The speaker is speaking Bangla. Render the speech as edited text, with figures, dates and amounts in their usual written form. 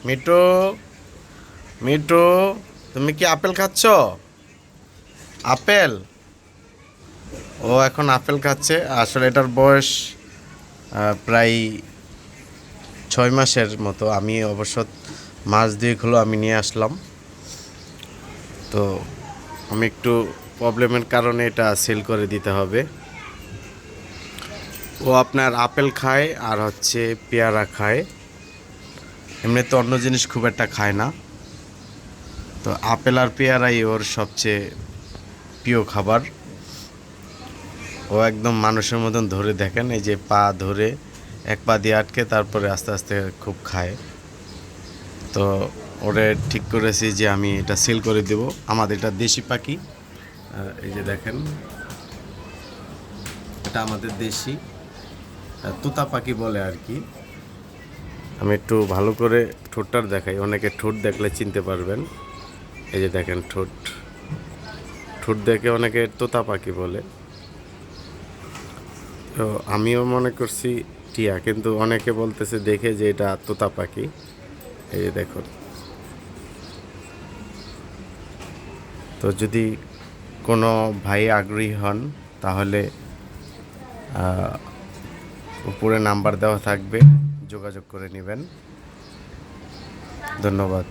মিটু, মিটু, তুমি কি আপেল খাচ্ছ? আপেল? ও এখন আপেল খাচ্ছে। আসলে এটার বয়স প্রায় 6 মাসের মতো। আমি অবশ্য মাস 2 হলো আমি নিয়ে আসলাম। তো আমি একটু প্রবলেমের কারণে এটা সেল করে দিতে হবে। ও আপনার আপেল খায় আর হচ্ছে পেয়ারা খায়। এমনি তো অন্য জিনিস খুব একটা খায় না। তো আপেল আর পেয়ারাই ওর সবচেয়ে প্রিয় খাবার। ও একদম মানুষের মতন ধরে, দেখেন এই যে পা ধরে এক পা দিয়ে আটকে তারপরে আস্তে আস্তে খুব খায়। তো ওরে ঠিক করেছি যে আমি এটা সেল করে দেব। আমাদের এটা দেশি পাখি। এই যে দেখেন, এটা আমাদের দেশি তোতা পাখি বলে আর কি। আমি একটু ভালো করে ঠোঁটটার দেখাই, অনেকে ঠোঁট দেখলে চিনতে পারবেন। এই যে দেখেন ঠোঁট, ঠোঁট দেখে অনেকে তোতা পাখি বলে। তো আমিও মনে করছি টিয়া, কিন্তু অনেকে বলতেছে দেখে যে এটা তোতা পাখি। এই যে দেখুন। তো যদি কোনো ভাই আগ্রহী হন তাহলে উপরে নাম্বার দেওয়া থাকবে, যোগাযোগ করে নেবেন। ধন্যবাদ।